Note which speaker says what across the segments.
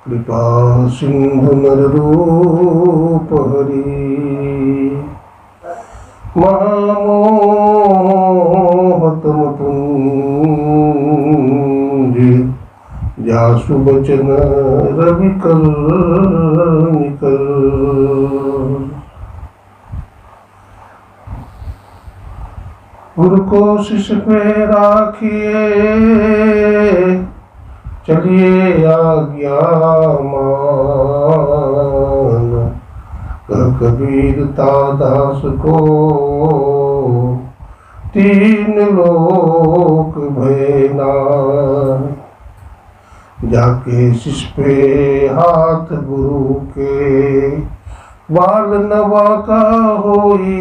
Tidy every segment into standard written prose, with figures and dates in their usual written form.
Speaker 1: कृपा सिंधु नररूप हरि महामोहतम पुंज जासु बचन रविकल निकल। गुरु को शिष्य पे राखिए चलिए आज्ञा मान। कबीर दास को तीन लोक भय नाम। जाके शिष्य पे हाथ गुरु के बाल नवा का होई।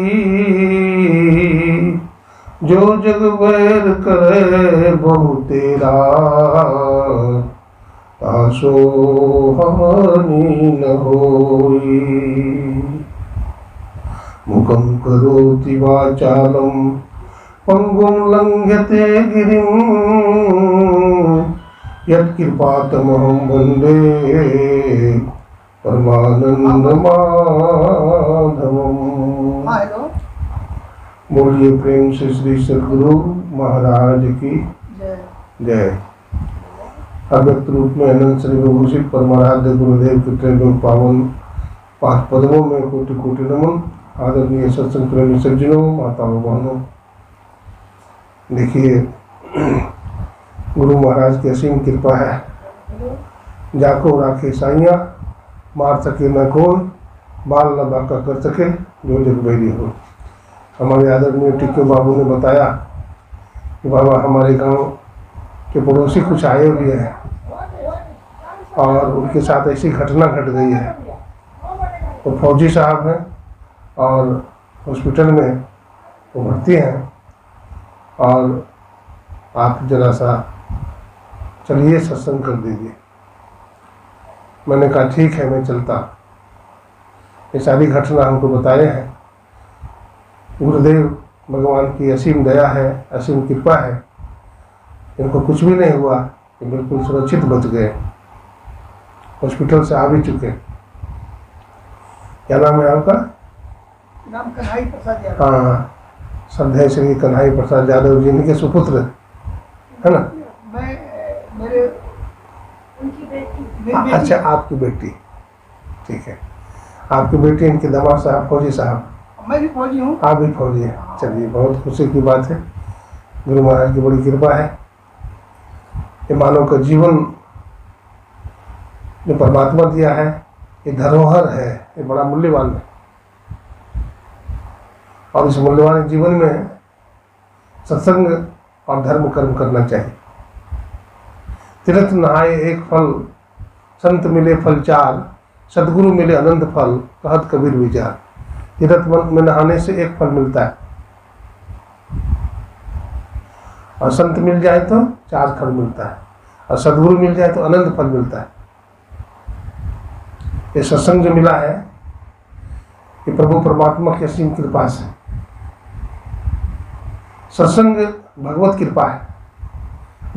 Speaker 1: जो जग बैर करे बहु तेरा तासो हानि न होई। मुखं करोति वाचालं पंगुं लंघ्यते गिरिं। यत्कृपातमहं वन्दे परमानंद माधवम्। बोलिए प्रेम से श्री सद्गुरु महाराज की जय। अव्यक्त रूप में अनंत श्री विभूषित परमाराध्य गुरुदेव के त्रैलोक पावन पाठ पदों में कोटि कोटि नमन। आदरणीय सत्संग प्रेमी सज्जनों, माताओं बहनों, देखिए गुरु महाराज की असीम कृपा है। जाको राखे साइया, मार सके न कोई, बाल न बाका कर सके जो जग बैरी हो। हमारे आदरणीय टिक्के बाबू ने बताया कि बाबा हमारे गांव के पड़ोसी कुछ आए हुए हैं और उनके साथ ऐसी घटना घट गई है। वो फौजी साहब हैं और हॉस्पिटल में वो भर्ती हैं और आप जरा सा चलिए सत्संग कर दीजिए। मैंने कहा ठीक है, मैं चलता। ये सारी घटना हमको बताए हैं। गुरुदेव भगवान की असीम दया है, असीम कृपा है। इनको कुछ भी नहीं हुआ, ये बिल्कुल सुरक्षित बच गए। हॉस्पिटल से आ भी चुके। क्या नाम है आपका?
Speaker 2: नाम कन्हई प्रसाद यादव।
Speaker 1: हाँ, श्रद्धेय श्री कन्हई प्रसाद यादव जी इनके सुपुत्र है ना?
Speaker 2: मैं मेरे उनकी बेटी।
Speaker 1: अच्छा, आपकी बेटी, ठीक है। आपकी बेटी, इनके दामाद साहब फौजी साहब।
Speaker 2: मैं भी फौजी हूँ।
Speaker 1: आप भी फौजी हैं। चलिए, बहुत खुशी की बात है। गुरु महाराज की बड़ी कृपा है। ये मानव का जीवन जो परमात्मा दिया है, ये धरोहर है, ये बड़ा मूल्यवान है। और इस मूल्यवान जीवन में सत्संग और धर्म कर्म करना चाहिए। तीर्थ नहाए एक फल, संत मिले फल चार, सदगुरु मिले अनंत फल, कहत कबीर विचार। तीर्थ में नहाने से एक फल मिलता है और संत मिल जाए तो चार फल मिलता है और सदगुरु मिल जाए तो अनंत फल मिलता है। ये सत्संग जो मिला है, ये प्रभु परमात्मा की असीम कृपा से। सत्संग भगवत कृपा है।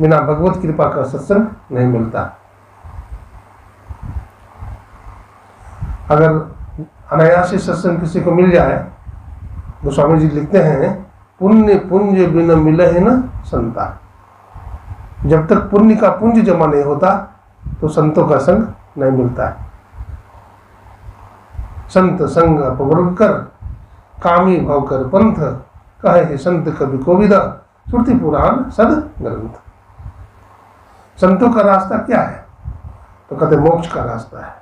Speaker 1: बिना भगवत कृपा का सत्संग नहीं मिलता। अगर अनायास सत्संग किसी को मिल जाए, गोस्वामी जी लिखते हैं, पुण्य पुंज बिना मिले है न संता। जब तक पुण्य का पुंज जमा नहीं होता तो संतों का संग नहीं मिलता है। संत संग अपवर्ग कर, कामी भव कर पंथ, कहे है संत कवि कोविदा, श्रुति पुराण सद ग्रंथ। संतों का रास्ता क्या है? तो कहते मोक्ष का रास्ता है।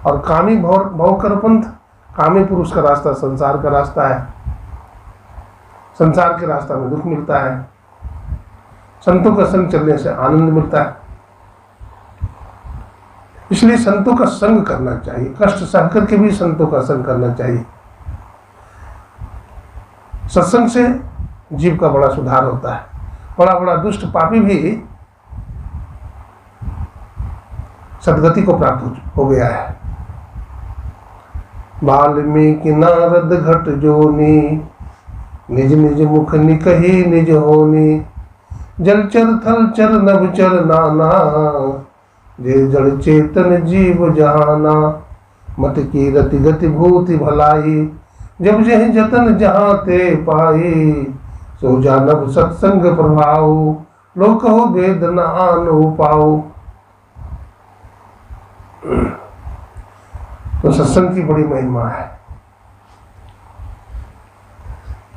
Speaker 1: और कामी भव कर पंथ, कामी पुरुष का रास्ता संसार का रास्ता है। संसार के रास्ता में दुख मिलता है। संतों का संग चलने से आनंद मिलता है। इसलिए संतों का संग करना चाहिए। कष्ट सह करके भी संतों का संग करना चाहिए। सत्संग से जीव का बड़ा सुधार होता है। बड़ा बड़ा दुष्ट पापी भी सदगति को प्राप्त हो गया है। वाल्मीकि नारद घट जोनी, निज निज मुख निकही निज होनी। जलचर थलचर नभचर नाना, जे जड़ चेतन जीव जहाना। मत की रति गति भूति भलाई, जब जह जतन जहाँ ते पाई। सो जानब सत्संग प्रभाव, लोक हो भेद न आनो पाओ। तो सत्संग की बड़ी महिमा है।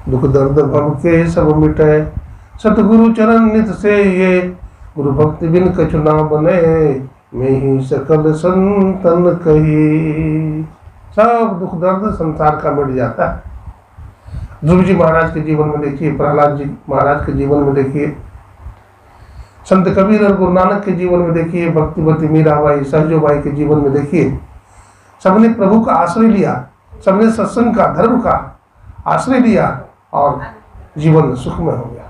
Speaker 1: दुख दर्द भव के सब मिटे, सतगुरु चरण नित से ये। गुरु भक्ति बिन कछु ना बने, मैं ही सकल संतन कही। सब दुख दर्द संसार का मिट जाता है। ध्रुव जी महाराज के जीवन में देखिए, प्रहलाद जी महाराज के जीवन में देखिए, संत कबीर और गुरु नानक के जीवन में देखिए, भक्तिवती मीराबाई, सहजोबाई के जीवन में देखिए, सबने प्रभु का आश्रय लिया, सबने सत्संग का, धर्म का आश्रय लिया और जीवन सुखमय हो गया।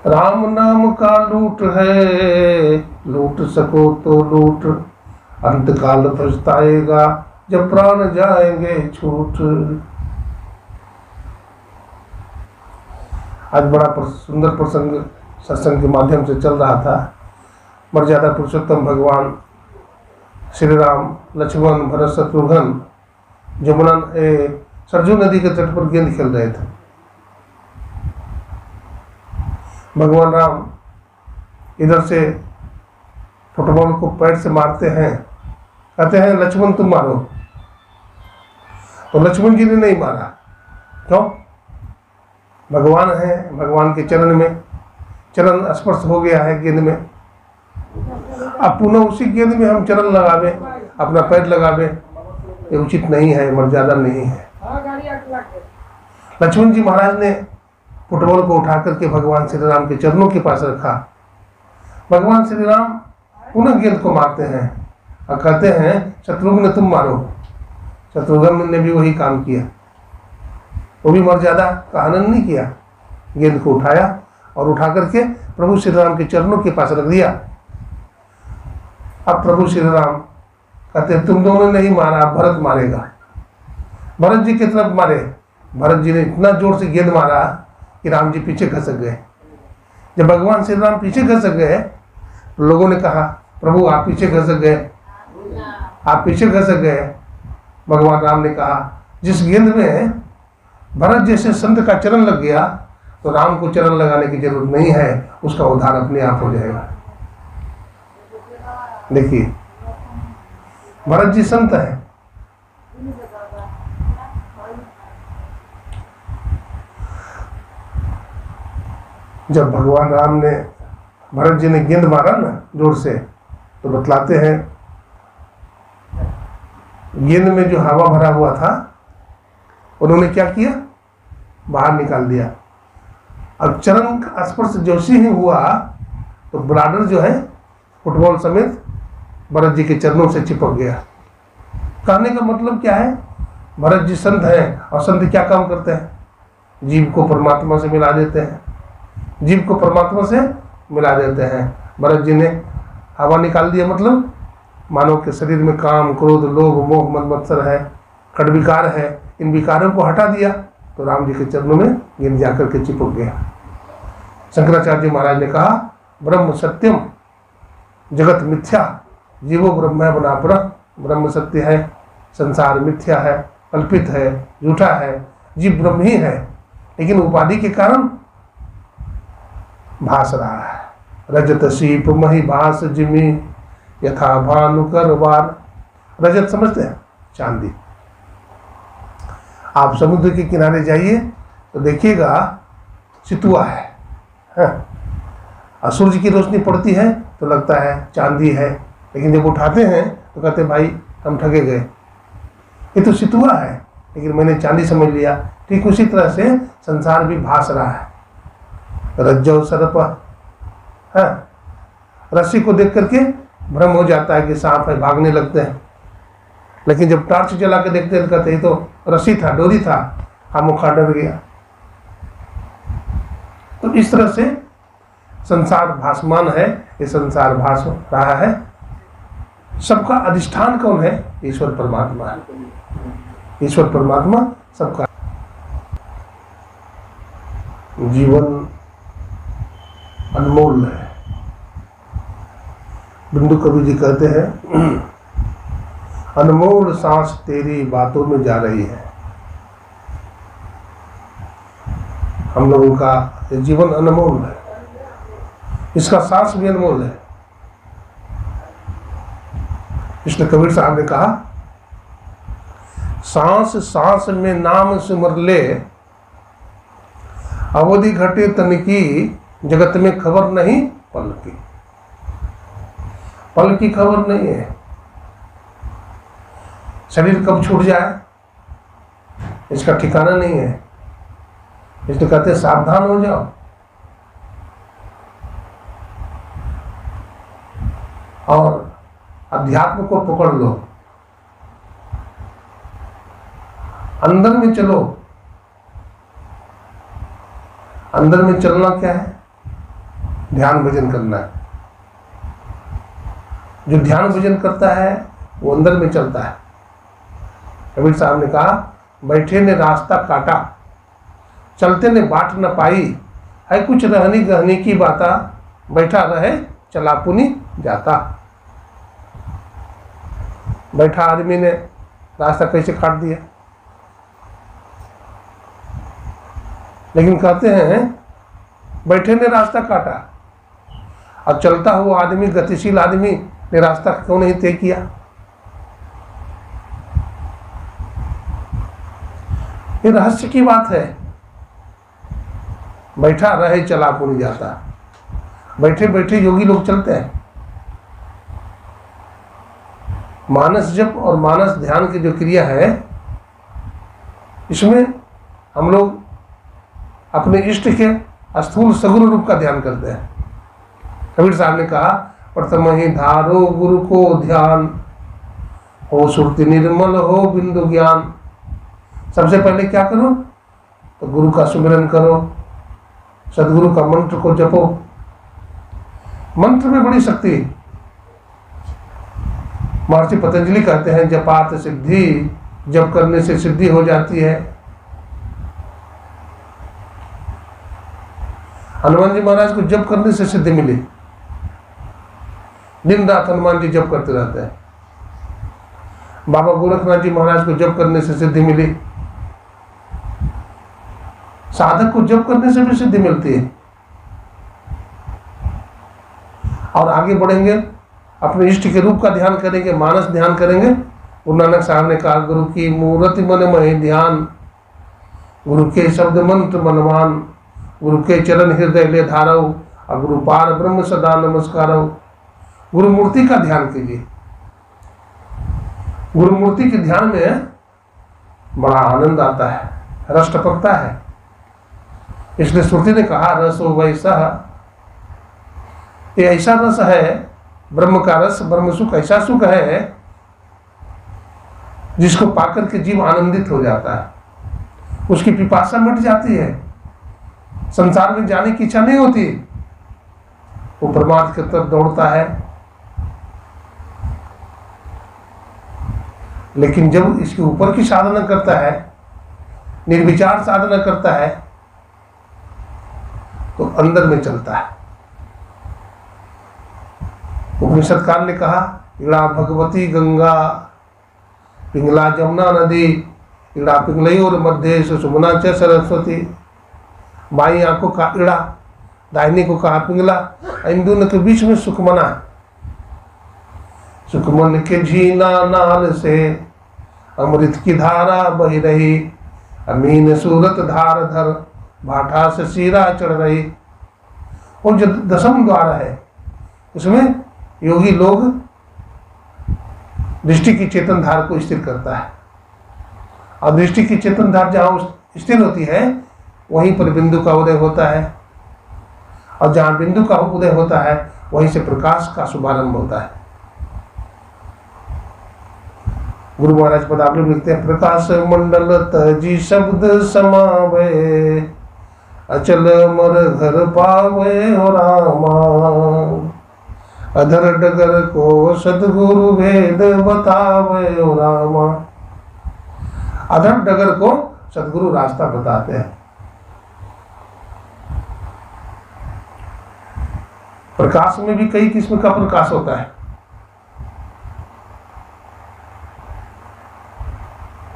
Speaker 1: राम नाम का लूट है, लूट सको तो लूट, अंत काल पछताएगा जब प्राण जाएंगे छूट। आज बड़ा सुंदर प्रसंग सत्संग के माध्यम से चल रहा था। मर्यादा पुरुषोत्तम भगवान श्री राम, लक्ष्मण, भरत, शत्रुघ्न जमुना सरजू नदी के तट पर गेंद खेल रहे थे। भगवान राम इधर से फुटबॉल को पैर से मारते हैं, कहते हैं लक्ष्मण तुम मारो, तो लक्ष्मण जी ने नहीं मारा। क्यों? भगवान है, भगवान के चरण में चरण स्पर्श हो गया है गेंद में। अब पुनः उसी गेंद में हम चरण लगावे, अपना पैर लगावे, ये उचित नहीं है, मर्यादा नहीं है। लक्ष्मण जी महाराज ने फुटबॉल को उठा करके भगवान श्री राम के चरणों के पास रखा। भगवान श्री राम पुनः गेंद को मारते हैं और कहते हैं शत्रुघ्न तुम मारो। शत्रुघ्न ने भी वही काम किया, वो भी मर्यादा का आनंद नहीं किया, गेंद को उठाया और उठा करके प्रभु श्री राम के चरणों के पास रख दिया। अब प्रभु श्री राम कहते तुम दोनों ने नहीं मारा, भरत मारेगा। भरत जी की तरफ मारे, भरत जी ने इतना जोर से गेंद मारा कि राम जी पीछे खसक गए। जब भगवान श्री राम पीछे खसक गए, लोगों ने कहा प्रभु आप पीछे खसक गए, आप पीछे खसक गए। भगवान राम ने कहा जिस गेंद में भरत जैसे संत का चरण लग गया, तो राम को चरण लगाने की जरूरत नहीं है, उसका उद्धार अपने आप हो जाएगा। देखिए भरत जी संत है, जब भगवान राम ने, भरत जी ने गेंद मारा ना जोर से, तो बतलाते हैं गेंद में जो हवा भरा हुआ था उन्होंने क्या किया, बाहर निकाल दिया। अब चरण का स्पर्श जैसे ही हुआ तो ब्लाडर जो है फुटबॉल समेत भरत जी के चरणों से चिपक गया। कहने का मतलब क्या है, भरत जी संत हैं और संत क्या काम करते हैं, जीव को परमात्मा से मिला देते हैं, जीव को परमात्मा से मिला देते हैं। भरत जी ने हवा निकाल दिया, मतलब मानव के शरीर में काम, क्रोध, लोभ, मोह, मद मत्सर है, खड विकार है, इन विकारों को हटा दिया तो राम जी के चरणों में गिर जाकर के चिपक गया। शंकराचार्य महाराज ने कहा ब्रह्म सत्यम जगत मिथ्या, जीवो ब्रह्म बना पर, ब्रह्म सत्य है, संसार मिथ्या है, कल्पित है, झूठा है, जीव ब्रह्म ही है, लेकिन उपाधि के कारण भास रहा है। रजत शीप मही भास जिमी, यथा भानु करवार। रजत समझते हैं, चांदी। आप समुद्र के किनारे जाइए तो देखिएगा सितुआ है, और सूर्य की रोशनी पड़ती है तो लगता है चांदी है, लेकिन जब उठाते हैं तो कहते हैं भाई हम ठगे गए, ये तो सितुआ है, लेकिन मैंने चांदी समझ लिया। ठीक उसी तरह से संसार भी भास रहा है। रज्जो सर्प है, रस्सी को देख करके भ्रम हो जाता है कि सांप है, भागने लगते हैं, लेकिन जब टॉर्च जला के देखते हैं कहते हैं तो रस्सी था, डोरी था, खामोखा डर गया। तो इस तरह से संसार भासमान है, ये संसार भास रहा है। सबका अधिष्ठान कौन है, ईश्वर परमात्मा है। ईश्वर परमात्मा सबका जीवन अनमोल है। बिंदु कवि जी कहते हैं, अनमोल सांस तेरी बातों में जा रही है। हम लोगों का ये जीवन अनमोल है, इसका सांस भी अनमोल है। इसलिए कबीर साहब ने कहा, सांस सांस में नाम सिमर ले, अवधि घटे तन की, जगत में खबर नहीं पल की। पल की खबर नहीं है, शरीर कब छूट जाए इसका ठिकाना नहीं है। इसलिए कहते हैं सावधान हो जाओ। और अध्यात्म को पकड़ लो, अंदर में चलो। अंदर में चलना क्या है? ध्यान भजन करना है। जो ध्यान भजन करता है वो अंदर में चलता है। कबीर साहब ने कहा, बैठे ने रास्ता काटा, चलते ने बाट न पाई, है कुछ रहनी गहनी की बाता, बैठा रहे चला पुनी जाता। बैठा आदमी ने रास्ता कैसे काट दिया। लेकिन कहते हैं बैठे ने रास्ता काटा, और चलता हुआ आदमी, गतिशील आदमी ने रास्ता क्यों नहीं तय किया? ये रहस्य की बात है। बैठा रहे चला पुनी जाता। बैठे बैठे योगी लोग चलते हैं। मानस जप और मानस ध्यान की जो क्रिया है, इसमें हम लोग अपने इष्ट के स्थूल सगुण रूप का ध्यान करते हैं। कबीर साहब ने कहा, प्रथम ही धारो गुरु को ध्यान, हो सुरति निर्मल हो बिंदु ज्ञान। सबसे पहले क्या करो? तो गुरु का सुमिरन करो, सदगुरु का मंत्र को जपो। मंत्र में बड़ी शक्ति। महर्षि पतंजलि कहते हैं, जपात सिद्धि, जप करने से सिद्धि हो जाती है। हनुमान जी महाराज को जप करने से सिद्धि मिली। दिन रात हनुमान जी जप करते रहते हैं। बाबा गोरखनाथ जी महाराज को जप करने से सिद्धि मिली। साधक को जप करने से भी सिद्धि मिलती है। और आगे बढ़ेंगे, अपने इष्ट के रूप का ध्यान करेंगे, मानस ध्यान करेंगे। गुरु नानक साहब ने कहा, गुरु की मूर्ति मन महि ध्यान, गुरु के शब्द मंत्र मनमान, गुरु के चरण हृदय ले धारो, और गुरु पार ब्रह्म सदा नमस्कारो। गुरु मूर्ति का ध्यान कीजिए। गुरु मूर्ति के ध्यान में बड़ा आनंद आता है, रस टपकता है। इसलिए श्रुति ने कहा, रसो वैसा, ये ऐसा रस है, ब्रह्म का रस, ब्रह्म सुख ऐसा सुख है जिसको पाकर के जीव आनंदित हो जाता है। उसकी पिपासा मिट जाती है, संसार में जाने की इच्छा नहीं होती, वो परमार्थ की तरफ दौड़ता है। लेकिन जब इसके ऊपर की साधना करता है, निर्विचार साधना करता है, तो अंदर में चलता है। उपनिषदकार ने कहा, इड़ा भगवती गंगा, पिंगला जमुना नदी, इड़ा पिंगलयोर मध्य सुषुम्ना च सरस्वती। बाई आंखों का इड़ा, दाहिनी को कहा पिंगला, इन दोनों के बीच में सुखमना। सुखमन के झीना नाल से अमृत की धारा बह रही, अमीन सूरत धार धर भाठा से सीरा चढ़ रही। और जो दसम द्वार है, उसमें योगी लोग दृष्टि की चेतन धार को स्थिर करता है। और दृष्टि की चेतन धार जहाँ स्थिर होती है, वहीं पर बिंदु का उदय होता है। और जहाँ बिंदु का उदय होता है, वहीं से प्रकाश का शुभारंभ होता है। गुरु महाराज पदावली में लिखते हैं, प्रकाश मंडल तजी शब्द समावे, अचल मर घर पावे हो रामा। अधर डगर को सदगुरु भेद बतावे हो रामा। अधर डगर को सदगुरु रास्ता बताते हैं। प्रकाश में भी कई किस्म का प्रकाश होता है।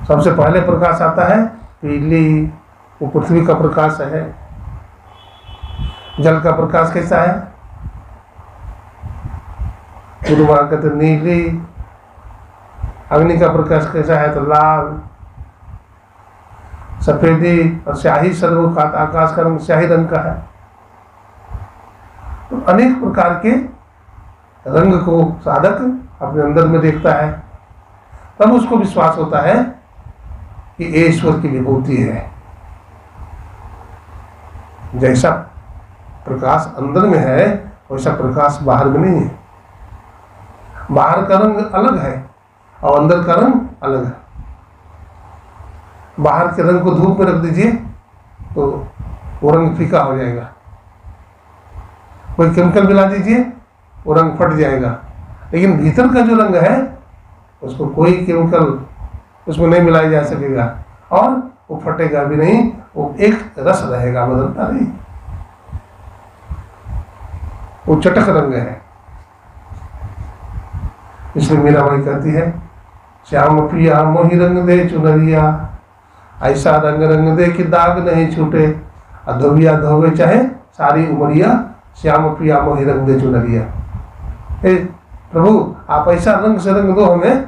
Speaker 1: सबसे पहले प्रकाश आता है पीली, वो पृथ्वी का प्रकाश है। जल का प्रकाश कैसा है? गुरुवार कहते नीली। अग्नि का प्रकाश कैसा है? तो लाल। सफेदी और स्याही सर्व आकाश का रंग स्याही रंग का है। तो अनेक प्रकार के रंग को साधक अपने अंदर में देखता है, तब उसको विश्वास होता है कि ये ईश्वर की विभूति है। जैसा प्रकाश अंदर में है वैसा प्रकाश बाहर में नहीं है। बाहर का रंग अलग है और अंदर का रंग अलग है। बाहर के रंग को धूप में रख दीजिए तो वो रंग फीका हो जाएगा। कोई केमिकल मिला दीजिए वो रंग फट जाएगा। लेकिन भीतर का जो रंग है उसको कोई केमिकल उसमें नहीं मिलाया जा सकेगा और वो फटेगा भी नहीं, वो एक रस रहेगा, बदलता नहीं। वो चटक रंग है। इसलिए मीराबाई कहती है, श्याम पिया मोहि रंग दे चुनरिया, ऐसा रंग रंग दे कि दाग नहीं छूटे, अधोबिया धोवे चाहे सारी उमरिया, श्याम पिया मोहि रंग दे चुनरिया। हे प्रभु, आप ऐसा रंग से रंग दो हमें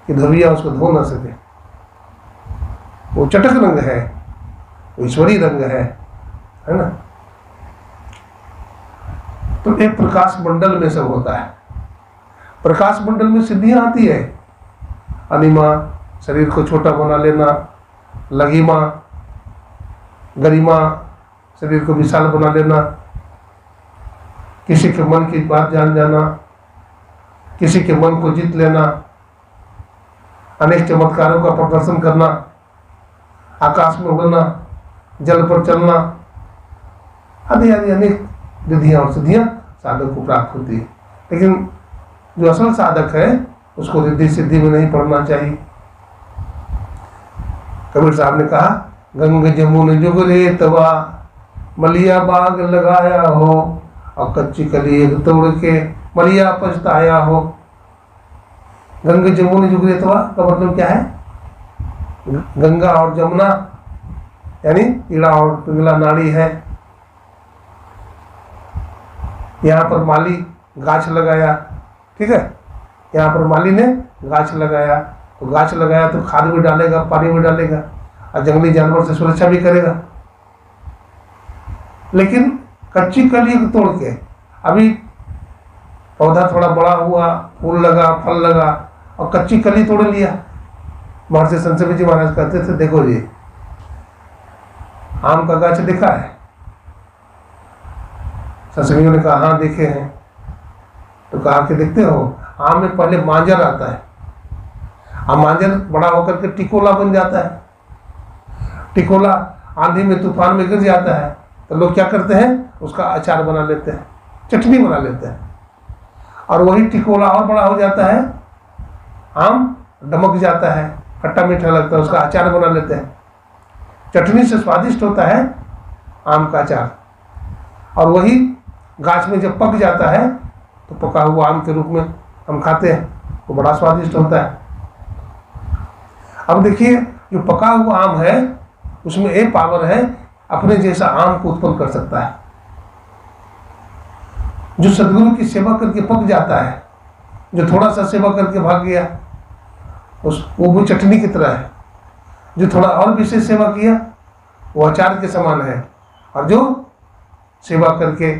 Speaker 1: कि धोबिया उसको धो ना सके। वो चटक रंग है, वो ईश्वरी रंग है ना। तो एक प्रकाश मंडल में सब होता है। प्रकाश मंडल में सिद्धियां आती है। अनिमा, शरीर को छोटा बना लेना, लघिमा, गरिमा, शरीर को विशाल बना लेना, किसी के मन की बात जान जाना, किसी के मन को जीत लेना, अनेक चमत्कारों का प्रदर्शन करना, आकाश में उड़ना, जल पर चलना, आदि आदि अनेक विधियां और सिद्धियां साधक को प्राप्त होती है। लेकिन जो असल साधक है उसको रिद्धि सिद्धि में नहीं पढ़ना चाहिए। कबीर साहब ने कहा, गंग जमुन जुग रेतवा, मलिया बाग लगाया हो, और कच्ची कली एक तोड़ के मलिया पछताया हो। गंग जमुन जुग रेतवा का मतलब क्या है? गंगा और जमुना यानी कीड़ा और पिंगला नाड़ी है। यहाँ पर माली गाछ लगाया, ठीक है, यहाँ पर माली ने गाछ लगाया, तो गाछ लगाया तो खाद भी डालेगा, पानी भी डालेगा और जंगली जानवर से सुरक्षा भी करेगा। लेकिन कच्ची कली को तोड़ के अभी पौधा थोड़ा बड़ा हुआ, फूल लगा, फल लगा, और कच्ची कली तोड़ लिया। महर्षि संत जी महाराज कहते थे, देखो जी आम का गाछ देखा है? सत्संगियों ने कहा हाँ देखे हैं। तो कहा कि देखते हो, आम में पहले मांजर आता है, और मांजर बड़ा होकर के टिकोला बन जाता है। टिकोला आंधी में तूफान में गिर जाता है तो लोग क्या करते हैं, उसका अचार बना लेते हैं, चटनी बना लेते हैं। और वही टिकोला और बड़ा हो जाता है, आम डमक जाता है, खट्टा मीठा लगता है, उसका अचार बना लेते हैं। चटनी से स्वादिष्ट होता है आम का अचार। और वही गाछ में जब पक जाता है तो पका हुआ आम के रूप में हम खाते हैं, वो बड़ा स्वादिष्ट होता है। अब देखिए, जो पका हुआ आम है उसमें एक पावर है, अपने जैसा आम को उत्पन्न कर सकता है। जो सदगुरु की सेवा करके पक जाता है, जो थोड़ा सा सेवा करके भाग गया, वो भी चटनी की तरह है। जो थोड़ा और विशेष सेवा किया वो अचार के समान है, और जो सेवा करके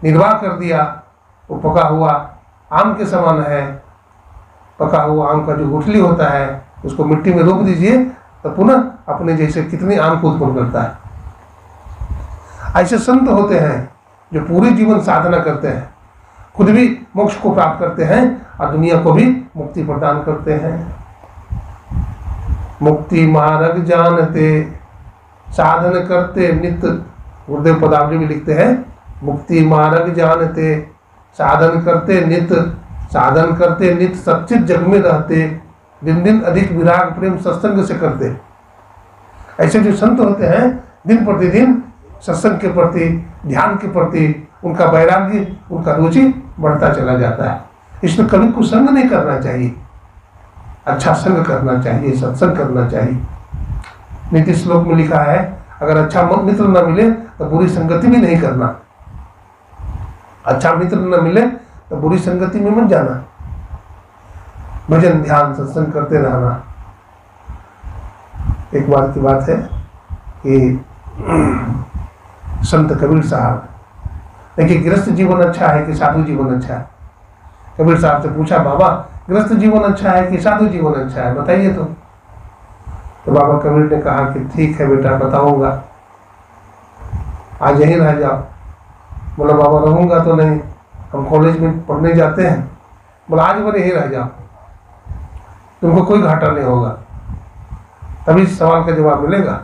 Speaker 1: निर्वाह कर दिया वो पका हुआ आम के समान है। पका हुआ आम का जो गुठली होता है उसको मिट्टी में रोप दीजिए तो पुनः अपने जैसे कितने आम को उत्पन्न करता है। ऐसे संत होते हैं जो पूरे जीवन साधना करते हैं, खुद भी मोक्ष को प्राप्त करते हैं और दुनिया को भी मुक्ति प्रदान करते हैं। मुक्ति मार्ग जानते साधन करते नित्य, गुरुदेव पदावली भी लिखते हैं, मुक्ति मार्ग जानते साधन करते नित्य, साधन करते नित्य सच्चित जग में रहते, दिन दिन अधिक विराग प्रेम सत्संग से करते। ऐसे जो संत होते हैं दिन प्रतिदिन सत्संग के प्रति, ध्यान के प्रति उनका वैराग्य, उनका रुचि बढ़ता चला जाता है। इसमें कभी कुछ संग नहीं करना चाहिए, अच्छा संग करना चाहिए, सत्संग करना चाहिए। नीति श्लोक में लिखा है, अगर अच्छा मित्र न मिले तो बुरी संगति भी नहीं करना। अच्छा मित्र न मिले तो बुरी संगति में मत जाना। भजन ध्यान सत्संग करते रहना। एक बार की बात है कि संत कबीर साहब, देखिए गृहस्थ जीवन अच्छा है कि साधु जीवन अच्छा है? कबीर साहब से पूछा, बाबा गृहस्थ जीवन अच्छा है कि साधु जीवन अच्छा है, बताइए तो बाबा कबीर ने कहा कि ठीक है बेटा बताऊंगा, आज यहीं रह जाओ। बोला बाबा रहूंगा तो नहीं, हम कॉलेज में पढ़ने जाते हैं। बोला आज भर यहीं रह जाओ, तुमको कोई घाटा नहीं होगा, तभी सवाल का जवाब मिलेगा।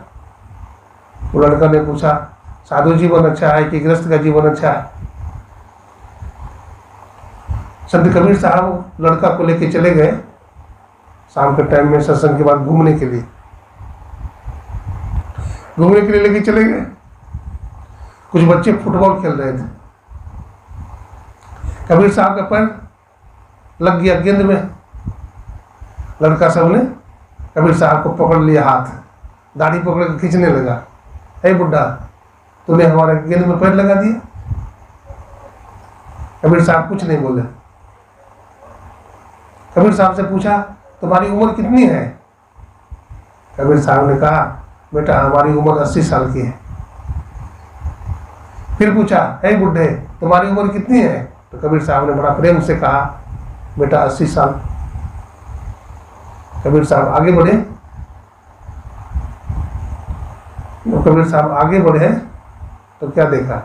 Speaker 1: वो लड़का ने पूछा, साधु जीवन अच्छा है कि गृहस्थ का जीवन अच्छा है? संत कबीर साहब लड़का को लेके चले गए शाम के टाइम में सत्संग के बाद घूमने के लिए लेके चले गए। कुछ बच्चे फुटबॉल खेल रहे थे, कबीर साहब का पैर लग गया गेंद में। लड़का सब ने कबीर साहब को पकड़ लिया, हाथ दाढ़ी पकड़ के खींचने लगा, हे बुड्ढा तूने हमारे गेंद में पैर लगा दिया। कबीर साहब कुछ नहीं बोले। कबीर साहब से पूछा, तुम्हारी उम्र कितनी है? कबीर साहब ने कहा, बेटा हमारी उम्र 80 साल की है। फिर पूछा, हे बुड्ढे तुम्हारी उम्र कितनी है? तो कबीर साहब ने बड़ा प्रेम से कहा, बेटा 80 साल। कबीर साहब आगे बढ़े। कबीर साहब आगे बढ़े तो क्या देखा,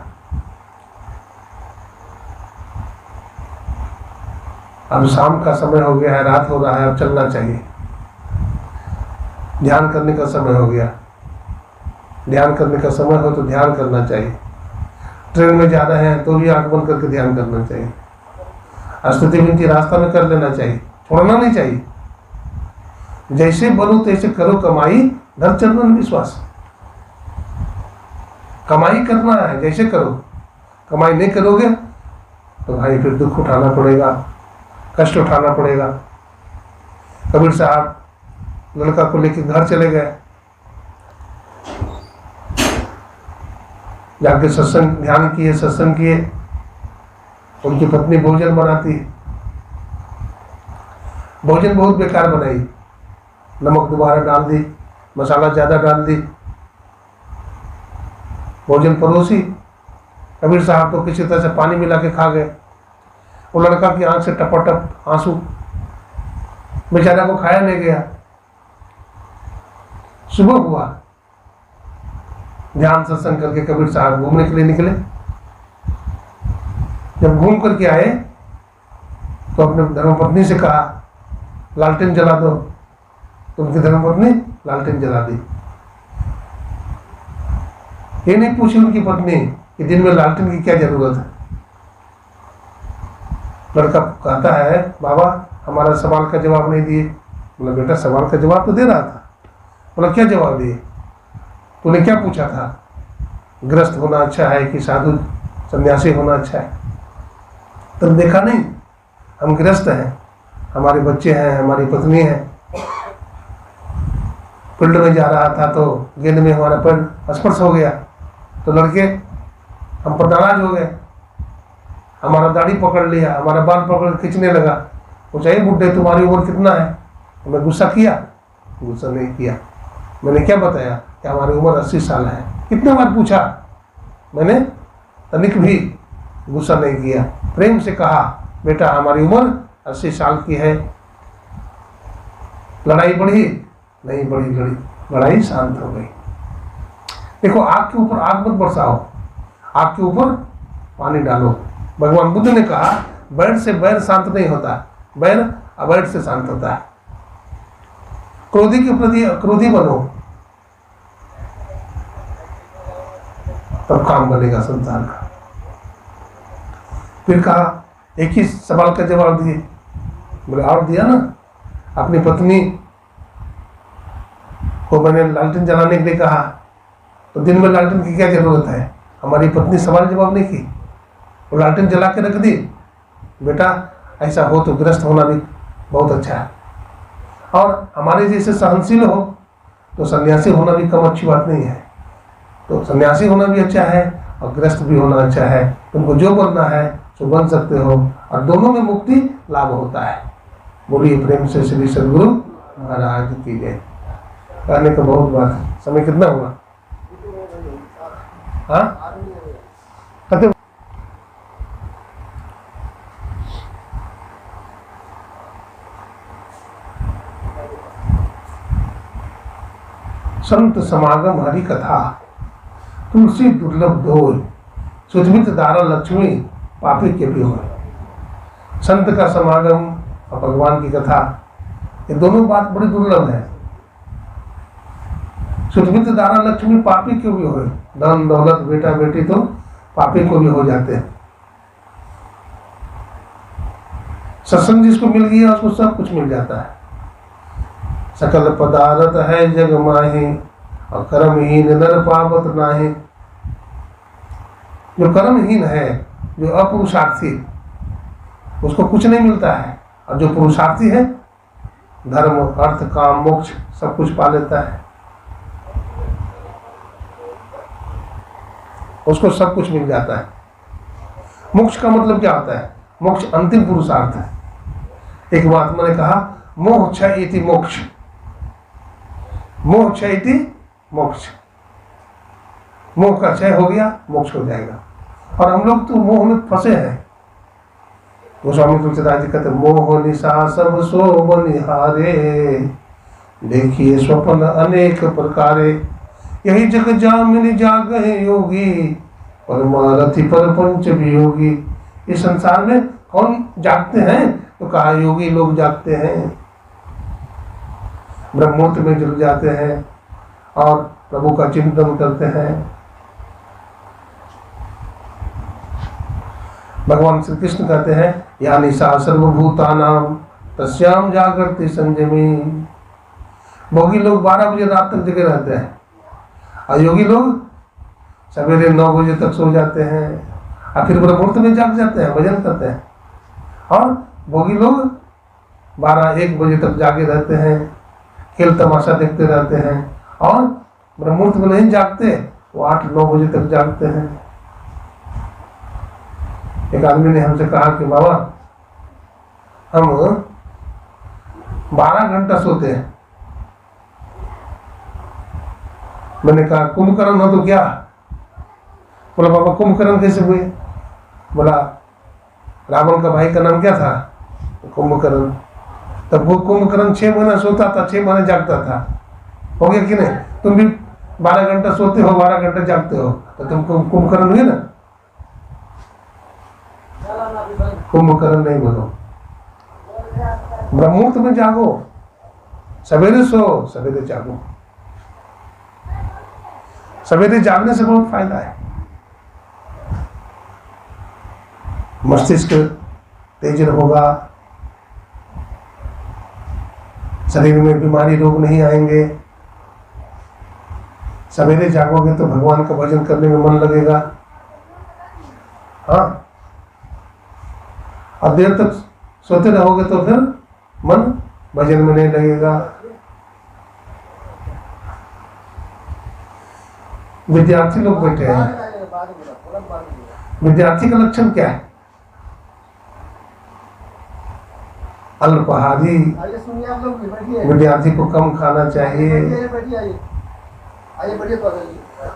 Speaker 1: अब शाम का समय हो गया है, रात हो रहा है, अब चलना चाहिए। ध्यान करने का समय हो गया, ध्यान करने का समय हो तो ध्यान करना चाहिए। ट्रेन में जा रहे हैं तो भी आंख बंद करके ध्यान करना चाहिए। स्तुति विनती रास्ता में कर लेना चाहिए, छोड़ना नहीं चाहिए। जैसे बनो तैसे करो कमाई, धर चरण विश्वास। कमाई करना है जैसे करो, कमाई नहीं करोगे तो भाई फिर दुख उठाना पड़ेगा, कष्ट उठाना पड़ेगा। कबीर साहब लड़का को लेकर घर चले गए, जाके सत्संग ध्यान किए, सत्संग किए। उनकी पत्नी भोजन बनाती, भोजन बहुत बेकार बनाई, नमक दोबारा डाल दी, मसाला ज़्यादा डाल दी। भोजन परोसी, कबीर साहब तो किसी तरह से पानी मिला के खा गए। वो लड़का की आंख से टपाटप आंसू, बेचारा को खाया नहीं गया। सुबह हुआ, ध्यान सत्संग करके कबीर साहब घूमने के लिए निकले। जब घूम करके आए तो अपने धर्मपत्नी से कहा, लालटेन जला दो। तो उनकी धर्मपत्नी लालटेन जला दी। ये नहीं पूछी उनकी पत्नी कि दिन में लालटेन की क्या जरूरत है। लड़का कहता है, बाबा हमारा सवाल का जवाब नहीं दिए। बोला बेटा सवाल का जवाब तो दे रहा था। बोला क्या जवाब दिए? तूने क्या पूछा था, गृहस्थ होना अच्छा है कि साधु सन्यासी होना अच्छा है? तुम देखा नहीं, हम गृहस्थ हैं, हमारे बच्चे हैं, हमारी पत्नी है। फील्ड में जा रहा था तो गेंद में हमारा पैर स्पर्श हो गया तो लड़के हम पर नाराज हो गए, हमारा दाढ़ी पकड़ लिया, हमारा बाल पकड़ खींचने लगा। पूछा, ये बुड्ढे तुम्हारी उम्र कितना है? मैं गुस्सा किया? गुस्सा नहीं किया। मैंने क्या बताया कि हमारी उम्र 80 साल है। कितने बार पूछा, मैंने तनिक भी गुस्सा नहीं किया, प्रेम से कहा, बेटा हमारी उम्र 80 साल की है। लड़ाई बढ़ी नहीं बढ़ी, लड़ाई शांत हो गई। देखो आग के ऊपर आग मत बरसाओ, आग के ऊपर पानी डालो। भगवान बुद्ध ने कहा, बैर से बैर शांत नहीं होता, बैर अवैर से शांत होता है। क्रोधी के प्रति क्रोधी बनो, तब काम बनेगा संसार का। फिर कहा, एक ही सवाल का जवाब दिए। बोले और दिया ना, अपनी पत्नी को मैंने लालटेन जलाने के लिए कहा तो दिन में लालटेन की क्या जरूरत है? हमारी पत्नी सवाल जवाब नहीं की, वो लालटेन जला के रख दी। बेटा ऐसा हो तो गृहस्थ होना भी बहुत अच्छा है, और हमारे जैसे सहनशील हो तो सन्यासी होना भी कम अच्छी बात नहीं है। तो सन्यासी होना भी अच्छा है और गृहस्थ भी होना अच्छा है। तुमको जो बनना है सो बन सकते हो, और दोनों में मुक्ति लाभ होता है। बोलिए प्रेम से श्री सद्गुरु महाराज की जय। कहने का बहुत बात है। समय कितना हुआ? हाँ कहते संत समागम हरि कथा तुलसी दुर्लभ धोय सुचमित दारा लक्ष्मी पापी के भी हो। संत का समागम और भगवान की कथा, ये दोनों बात बड़ी दुर्लभ है। सुचमित दारा लक्ष्मी पापी क्यों भी हो, धन दौलत बेटा बेटी तो पापी को भी हो जाते हैं। सत्संग जिसको मिल गया उसको सब कुछ मिल जाता है। सकल पदार्थ है जग माही और कर्महीन नर पावत नाहि। जो कर्महीन है, जो अपुरुषार्थी, उसको कुछ नहीं मिलता है, और जो पुरुषार्थी है धर्म अर्थ काम मोक्ष सब कुछ पा लेता है, उसको सब कुछ मिल जाता है। मोक्ष का मतलब क्या होता है? मोक्ष अंतिम पुरुषार्थ है। एक महात्मा ने कहा मोह क्षय इति मोक्ष, मोह क्षय इति मोक्ष। मोह का क्षय हो गया मोक्ष हो जाएगा, और हम लोग तो मोह में फंसे हैं। गोस्वामी तुलसीदास जी कहते मोह निशा सब सो बनिहारे, देखिए स्वप्न अनेक प्रकारे, यही जग जामिनी जागहे योगी, परमारथी पर पंच वियोगी। इस संसार में कौन जागते हैं? तो कहा योगी लोग जागते हैं, ब्रह्मोत्त में जुड़ जाते हैं और प्रभु का चिंतन करते हैं। भगवान श्री कृष्ण कहते हैं या निशा सर्वभूतानां तस्याम जागृति संयमी। भोगी लोग 12 बजे रात तक जगे रहते हैं, और योगी लोग सवेरे 9 बजे तक सो जाते हैं, और फिर ब्रह्ममुहूर्त में जाग जाते हैं, भजन करते हैं। और भोगी लोग 12-1 बजे तक जागे रहते हैं, खेल तमाशा देखते रहते हैं, और ब्रह्ममुहूर्त में नहीं जागते, वो 8-9 बजे तक जागते हैं। एक आदमी ने हमसे कहा कि बाबा हम 12 घंटा सोते हैं। मैंने कहा कुंभकर्ण हो तो क्या? बोला बाबा कुंभकर्ण कैसे हुए? बोला रावण का भाई का नाम क्या था? कुंभकर्ण। तब वो कुंभकर्ण 6 महीना सोता था, 6 महीने जागता था। हो गया कि नहीं? तुम भी 12 घंटा सोते हो, 12 घंटा जागते हो, तो तुम कुंभकर्ण हुए ना? कुंभकर्ण नहीं बनो। ब्रह्ममुहूर्त में जागो, सवेरे सो सवेरे जागो। सवेरे जागने से बहुत फायदा है। मस्तिष्क तेज होगा, शरीर में बीमारी रोग नहीं आएंगे। सवेरे जागोगे तो भगवान का भजन करने में मन लगेगा। हाँ, और देर तक सोते रहोगे तो फिर मन भजन में नहीं लगेगा। विद्यार्थी लोग बैठे हैं, विद्यार्थी का लक्षण क्या है? अल्पाहारी। विद्यार्थी को कम खाना चाहिए।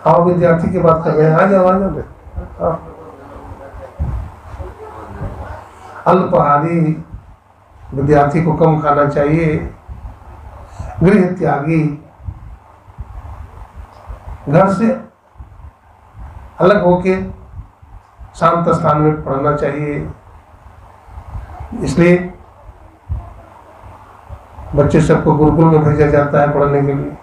Speaker 1: हाँ, विद्यार्थी की बात कर रहे हैं। आ जाओ। अल्पाहारी, विद्यार्थी को कम खाना चाहिए। गृह त्यागी, घर से अलग होके शांत स्थान में पढ़ना चाहिए। इसलिए बच्चे सबको गुरुकुल में भेजा जाता है पढ़ने के लिए।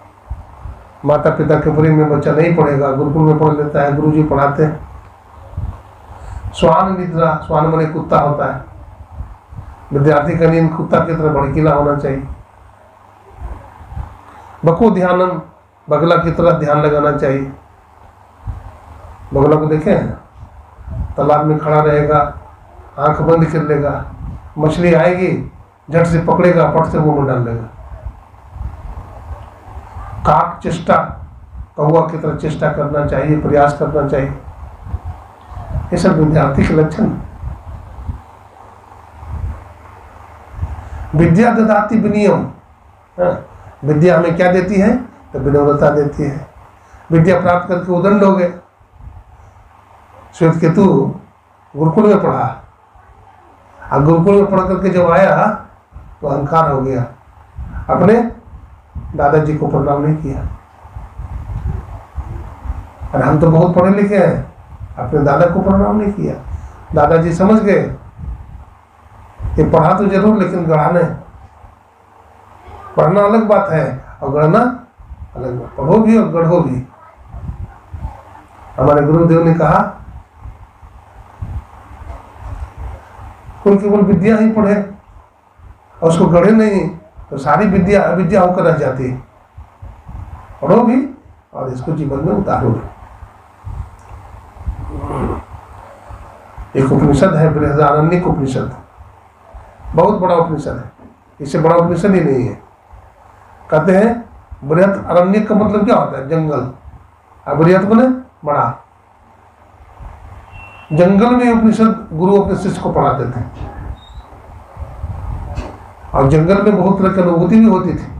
Speaker 1: माता पिता के प्रेम में बच्चा नहीं पढ़ेगा, गुरुकुल में पढ़ लेता है, गुरुजी पढ़ाते हैं। श्वान निद्रा, श्वान माने कुत्ता होता है। विद्यार्थी का नींद कुत्ता की तरह भड़कीला होना चाहिए। बको ध्यानम, बगला की तरह ध्यान लगाना चाहिए। बगला को देखें, तालाब में खड़ा रहेगा, आंख बंद कर लेगा, मछली आएगी झट से पकड़ेगा, पट से मुंह में डाल लेगा। काक चेष्टा, कौवा की तरह चेष्टा करना चाहिए, प्रयास करना चाहिए। ये सब विद्यार्थी के लक्षण। विद्या ददाति विनियम, विद्या हमें क्या देती है? तो विनम्रता देती है। विद्या प्राप्त करके उदंड हो गए। श्वेत केतु गुरुकुल में पढ़ा, और गुरुकुल में पढ़ करके जब आया तो अहंकार हो गया, अपने दादाजी को प्रणाम नहीं किया। और हम तो बहुत पढ़े लिखे हैं, अपने दादा को प्रणाम नहीं किया। दादाजी समझ गए कि पढ़ा तो जरूर, लेकिन गढ़ा नहीं। पढ़ना अलग बात है और गढ़ना अलग बात। पढ़ो भी और गढ़ो भी। हमारे गुरुदेव ने कहा कोई केवल विद्या ही पढ़े और उसको गढ़े नहीं तो सारी विद्या अविद्या होकर रह जाती है। पढ़ो भी और इसको जीवन में उतारो भी। एक उपनिषद है बृहदारण्यक उपनिषद, बहुत बड़ा उपनिषद है, इससे बड़ा उपनिषद ही नहीं है। कहते हैं बृहद अरण्यक का मतलब क्या होता है? जंगल। और बृहद बने बड़ा। जंगल में उपनिषद गुरु अपने शिष्य को पढ़ाते थे, और जंगल में बहुत तरह की अनुभूति भी होती थी।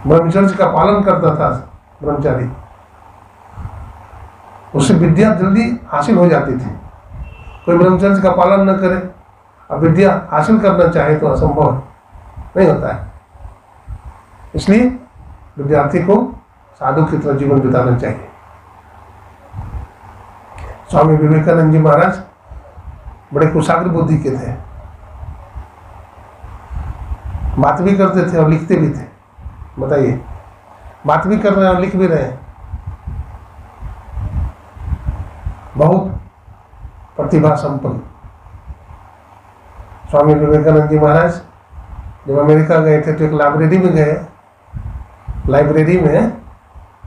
Speaker 1: ब्रह्मचर्य का पालन करता था ब्रह्मचारी, उससे विद्या जल्दी हासिल हो जाती थी। कोई ब्रह्मचर्य का पालन न करे और विद्या हासिल करना चाहे तो असंभव नहीं होता है। इसलिए विद्यार्थी को साधु की तरह जीवन बिताना चाहिए। स्वामी विवेकानंद जी महाराज बड़े कुशाग्र बुद्धि के थे, बात भी करते थे और लिखते भी थे। बताइए, बात भी कर रहे हैं और लिख भी रहे हैं। बहुत प्रतिभा संपन्न स्वामी विवेकानंद जी महाराज जब अमेरिका गए थे तो एक लाइब्रेरी में गए। लाइब्रेरी में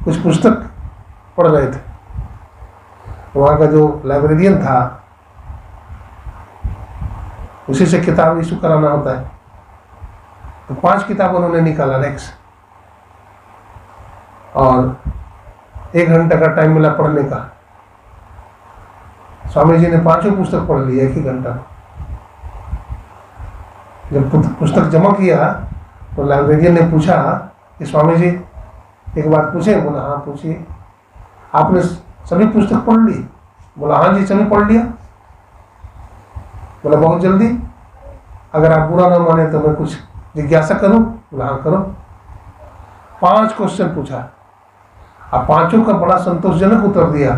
Speaker 1: कुछ पुस्तक पढ़ रहे थे। वहाँ का जो लाइब्रेरियन था उसी से किताब इशू कराना होता है, तो 5 किताब उन्होंने निकाला रेक्स, और 1 घंटे का टाइम मिला पढ़ने का। स्वामी जी ने 5 पुस्तक पढ़ ली 1 ही घंटा। जब पुस्तक जमा किया तो लाइब्रेरियन ने पूछा कि स्वामी जी एक बात पूछे? बोला हाँ पूछिए। आपने सभी पुस्तक पढ़ ली? बोला हाँ जी सभी पढ़ लिया। बोला बहुत जल्दी? अगर आप बुरा ना माने तो मैं कुछ जिज्ञासा करूं? बोला हाँ करो। 5 क्वेश्चन पूछा, अब 5 का बड़ा संतोषजनक उत्तर दिया।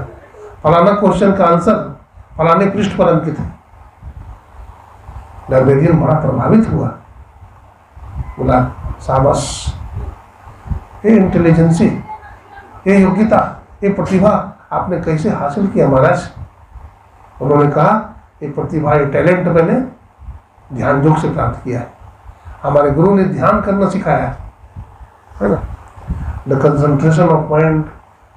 Speaker 1: फलाना क्वेश्चन का आंसर फलाने पृष्ठ पर अंकित है। लाइब्रेरियन बड़ा प्रभावित हुआ, बोला शाबाश, ये इंटेलिजेंसी, ये योग्यता, ये प्रतिभा आपने कैसे हासिल किया महाराज? उन्होंने कहा ये प्रतिभा, ये टैलेंट मैंने ध्यान योग से प्राप्त किया है। हमारे गुरु ने ध्यान करना सिखाया है ना। The concentration of mind,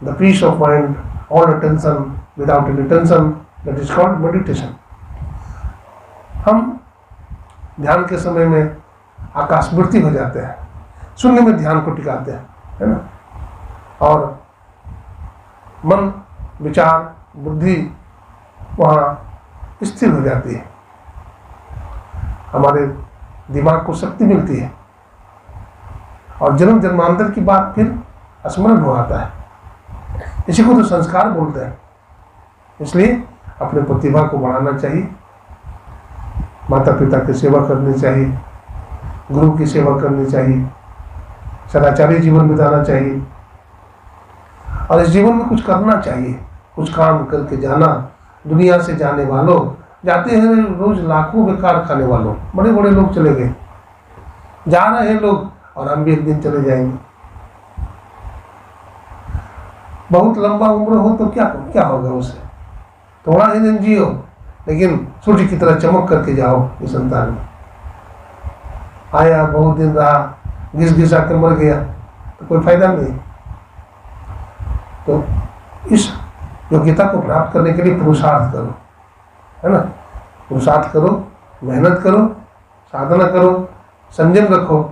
Speaker 1: the peace of mind, all attention without any tension, that is called meditation. हम ध्यान के समय में आकाशवृत्ति हो जाते हैं, शून्य में ध्यान को टिकाते हैं, है ना। और मन, विचार, बुद्धि वहाँ स्थिर हो जाती है, हमारे दिमाग को शक्ति मिलती है, और जन्म जन्मांतर की बात फिर स्मरण हो आता है। इसी को तो संस्कार बोलते हैं। इसलिए अपने प्रतिभा को बढ़ाना चाहिए, माता पिता की सेवा करनी चाहिए, गुरु की सेवा करनी चाहिए, सदाचारी जीवन बिताना चाहिए, और इस जीवन में कुछ करना चाहिए, कुछ काम करके जाना। दुनिया से जाने वालों, जाते हैं रोज लाखों बेकार खाने वालों, बड़े बड़े लोग चले गए, जा रहे हैं लोग, और हम भी एक दिन चले जाएंगे। बहुत लंबा उम्र हो तो क्या होगा उससे? थोड़ा ही दिन जियो, लेकिन सूर्य की तरह चमक करके जाओ इस संसार में। आया, बहुत दिन रहा, घिस घिसा के मर गया तो कोई फायदा नहीं। तो इस योग्यता को प्राप्त करने के लिए पुरुषार्थ करो, है ना। पुरुषार्थ करो, मेहनत करो, साधना करो, संयम रखो,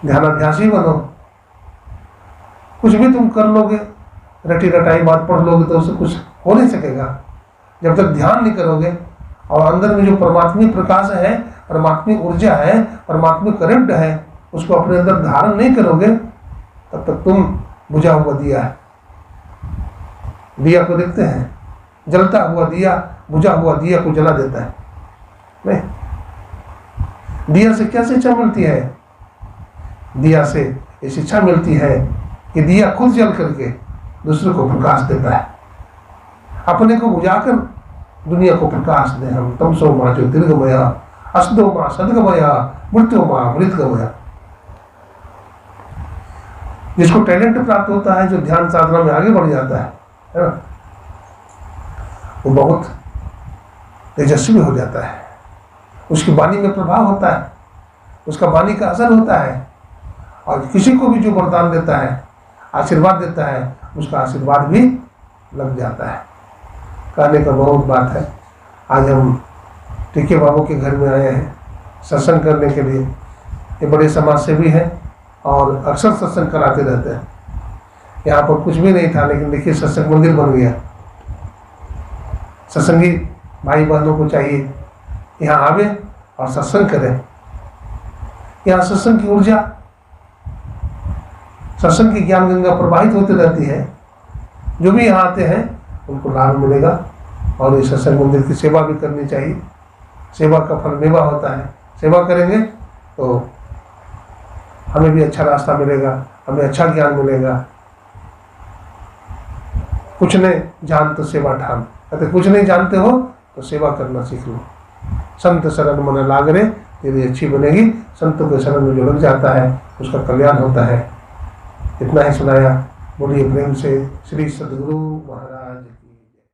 Speaker 1: ध्यानाभ्यासी बनो। कुछ भी तुम कर लोगे, रटी रटाई बात पढ़ लोगे तो उससे कुछ हो नहीं सकेगा। जब तक ध्यान नहीं करोगे और अंदर में जो परमात्मिक प्रकाश है, परमात्मिक ऊर्जा है, परमात्मिक करंट है, उसको अपने अंदर धारण नहीं करोगे, तब तक तुम बुझा हुआ दिया है। दिया को देखते हैं, जलता हुआ दिया बुझा हुआ दिया को जला देता है। नहीं, दिया से क्या शिक्षा मिलती है? दिया से ये शिक्षा मिलती है कि दिया खुद जल करके दूसरे को प्रकाश देता है। अपने को बुझाकर दुनिया को प्रकाश दे हम। तमसो मां ज्योतिर्गमया, असदो मां सद्गमया, मृत्यो मां मृतगमया। जिसको टैलेंट प्राप्त होता है, जो ध्यान साधना में आगे बढ़ जाता है ना, वो बहुत तेजस्वी हो जाता है। उसकी वाणी में प्रभाव होता है, उसका वाणी का असर होता है, और किसी को भी जो वरदान देता है, आशीर्वाद देता है, उसका आशीर्वाद भी लग जाता है। कहने का बहुत बात है। आज हम टीके बाबू के घर में आए हैं सत्संग करने के लिए। ये बड़े समाज सेवी हैं और अक्सर सत्संग कराते रहते हैं। यहाँ पर कुछ भी नहीं था, लेकिन देखिए सत्संग मंदिर बन गया। सत्संगी भाई बहनों को चाहिए यहाँ आवे और सत्संग करें। यहाँ सत्संग की ऊर्जा, सत्संग की ज्ञान गंगा प्रवाहित होती रहती है। जो भी यहाँ आते हैं उनको लाभ मिलेगा, और इस सत्संग मंदिर की सेवा भी करनी चाहिए। सेवा का फल मेवा होता है। सेवा करेंगे तो हमें भी अच्छा रास्ता मिलेगा, हमें अच्छा ज्ञान मिलेगा। कुछ नहीं जान तो सेवा ठान, कहते कुछ नहीं जानते हो तो सेवा करना सीख लो। संत शरण मन लागरे, तेरी अच्छी बनेगी। संतों के शरण में जो लग जाता है उसका कल्याण होता है। इतना ही सुनाया। बोलिए प्रेम से श्री सद्गुरु महाराज।